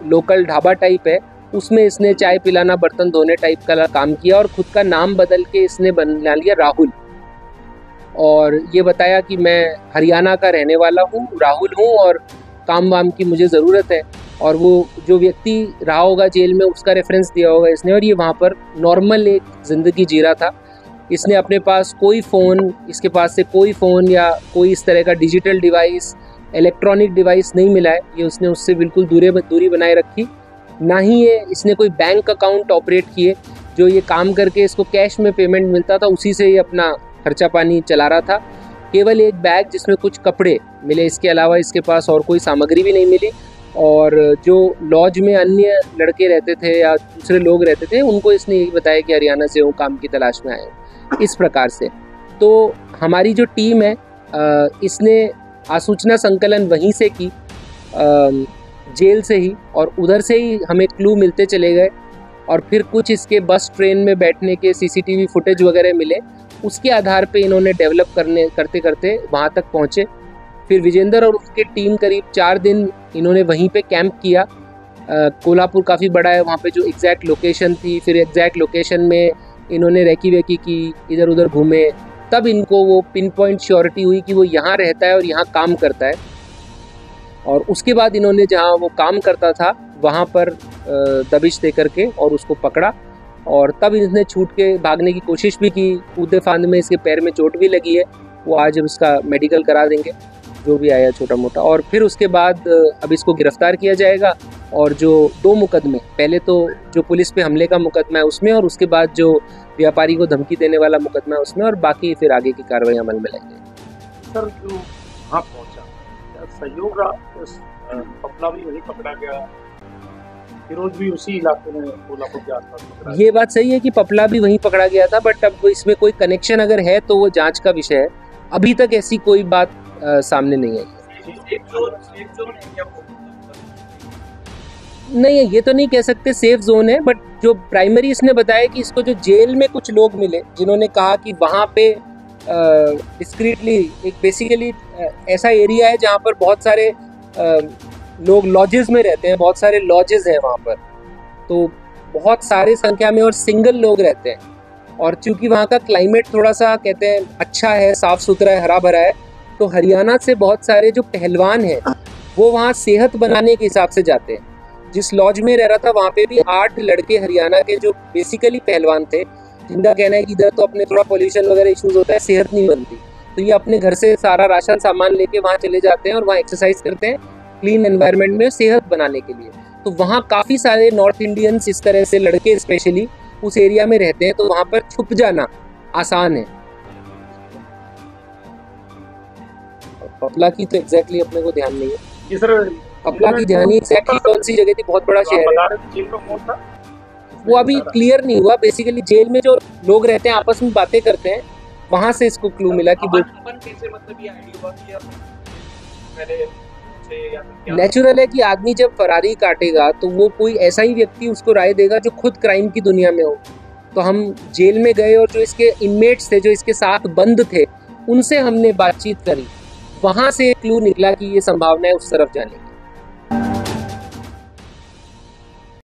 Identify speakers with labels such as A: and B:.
A: Local dhaba type है, उसमें इसने चाय पिलाना, बर्तन धोने टाइप का काम किया और खुद का नाम बदल के इसने बना लिया राहुल। और ये बताया कि मैं हरियाणा का रहने वाला हूँ, राहुल हूँ और काम वाम की मुझे ज़रूरत है। और वो जो व्यक्ति रहा होगा जेल में उसका रेफरेंस दिया होगा इसने, और ये वहाँ पर नॉर्मल एक ज़िंदगी जी रहा था। इसने अपने पास कोई फ़ोन, इसके पास से कोई फ़ोन या कोई इस तरह का डिजिटल डिवाइस, इलेक्ट्रॉनिक डिवाइस नहीं मिला है। ये उसने उससे बिल्कुल दूरी बनाए रखी। ना ही इसने कोई बैंक अकाउंट ऑपरेट किए। जो ये काम करके इसको कैश में पेमेंट मिलता था उसी से ये अपना खर्चा पानी चला रहा था। केवल एक बैग जिसमें कुछ कपड़े मिले, इसके अलावा इसके पास और कोई सामग्री भी नहीं मिली। और जो लॉज में अन्य लड़के रहते थे या दूसरे लोग रहते थे उनको इसने यही बताया कि हरियाणा से वो काम की तलाश में आए हैं, इस प्रकार से। तो हमारी जो टीम है इसने आसूचना संकलन वहीं से की, जेल से ही, और उधर से ही हमें क्लू मिलते चले गए। और फिर कुछ इसके बस ट्रेन में बैठने के सीसीटीवी फुटेज वगैरह मिले, उसके आधार पे इन्होंने डेवलप करते करते वहाँ तक पहुँचे। फिर विजेंद्र और उसकी टीम करीब 4 दिन इन्होंने वहीं पे कैंप किया। कोल्हापुर काफ़ी बड़ा है, वहाँ पे जो एग्जैक्ट लोकेशन थी, फिर एग्जैक्ट लोकेशन में इन्होंने रेकी वेकी की, इधर उधर घूमे, तब इनको वो पिन पॉइंट श्योरिटी हुई कि वो यहाँ रहता है और यहाँ काम करता है। और उसके बाद इन्होंने जहाँ वो काम करता था वहाँ पर दबिश दे करके और उसको पकड़ा। और तब इसने छूट के भागने की कोशिश भी की। कूदे फांद में इसके पैर में चोट भी लगी है, वो आज उसका मेडिकल करा देंगे जो भी आया छोटा मोटा। और फिर उसके बाद अब इसको गिरफ्तार किया जाएगा। और जो 2 मुकदमे, पहले तो जो पुलिस पे हमले का मुकदमा है उसमें, और उसके बाद जो व्यापारी को धमकी देने वाला मुकदमा है उसमें, और बाकी फिर आगे की कार्रवाई अमल में लाएंगे।
B: सर जो वहाँ पहुँचा क्या सहयोग रहा? पपला भी वही पकड़ा गया, फिरोज भी उसी इलाके में कोल्हापुर के आसपास?
A: ये बात सही है कि पपला भी वहीं पकड़ा गया था, बट अब इसमें कोई कनेक्शन अगर है तो वो जांच का विषय है। अभी तक ऐसी कोई बात सामने नहीं आई। नहीं, ये तो नहीं कह सकते सेफ जोन है, बट जो प्राइमरी इसने बताया कि इसको जो जेल में कुछ लोग मिले जिन्होंने कहा कि वहाँ पे डिस्क्रीटली एक बेसिकली ऐसा एरिया है जहाँ पर बहुत सारे लोग लॉजेस में रहते हैं, बहुत सारे लॉजेस हैं वहाँ पर, तो बहुत सारे संख्या में और सिंगल लोग रहते हैं। और चूंकि वहाँ का क्लाइमेट थोड़ा सा कहते हैं अच्छा है, साफ़ सुथरा है, हरा भरा है, तो हरियाणा से बहुत सारे जो पहलवान हैं वो वहाँ सेहत बनाने के हिसाब से जाते हैं। जिस लॉज में रह रहा था वहाँ पे भी 8 लड़के हरियाणा के जो बेसिकली पहलवान थे, जिनका कहना है कि इधर तो अपने थोड़ा पोल्यूशन वगैरह इश्यूज होता है, सेहत नहीं बनती, तो ये अपने घर से सारा राशन सामान लेके वहाँ चले जाते हैं और वहाँ एक्सरसाइज करते हैं क्लीन एनवायरनमेंट में सेहत बनाने के लिए। तो वहाँ काफ़ी सारे नॉर्थ इंडियंस इस तरह से लड़के स्पेशली उस एरिया में रहते हैं, तो वहाँ पर छुप जाना आसान है। पपला की तो एग्जैक्टली अपने को ध्यान नहीं है।
B: जी सर,
A: पपला की ध्यान एग्जैक्टली कौन सी जगह थी, बहुत बड़ा शहर है, वो अभी क्लियर नहीं हुआ। बेसिकली जेल में जो लोग रहते हैं आपस में बातें करते हैं, वहां से इसको क्लू मिला कि नेचुरल है कि आदमी जब फरारी काटेगा तो वो कोई ऐसा ही व्यक्ति उसको राय देगा जो खुद क्राइम की दुनिया में हो। तो हम जेल में गए और जो इसके इनमेट्स थे, जो इसके साथ बंद थे, उनसे हमने बातचीत करी, वहां से क्लू निकला कि ये संभावना है उस तरफ जाने की।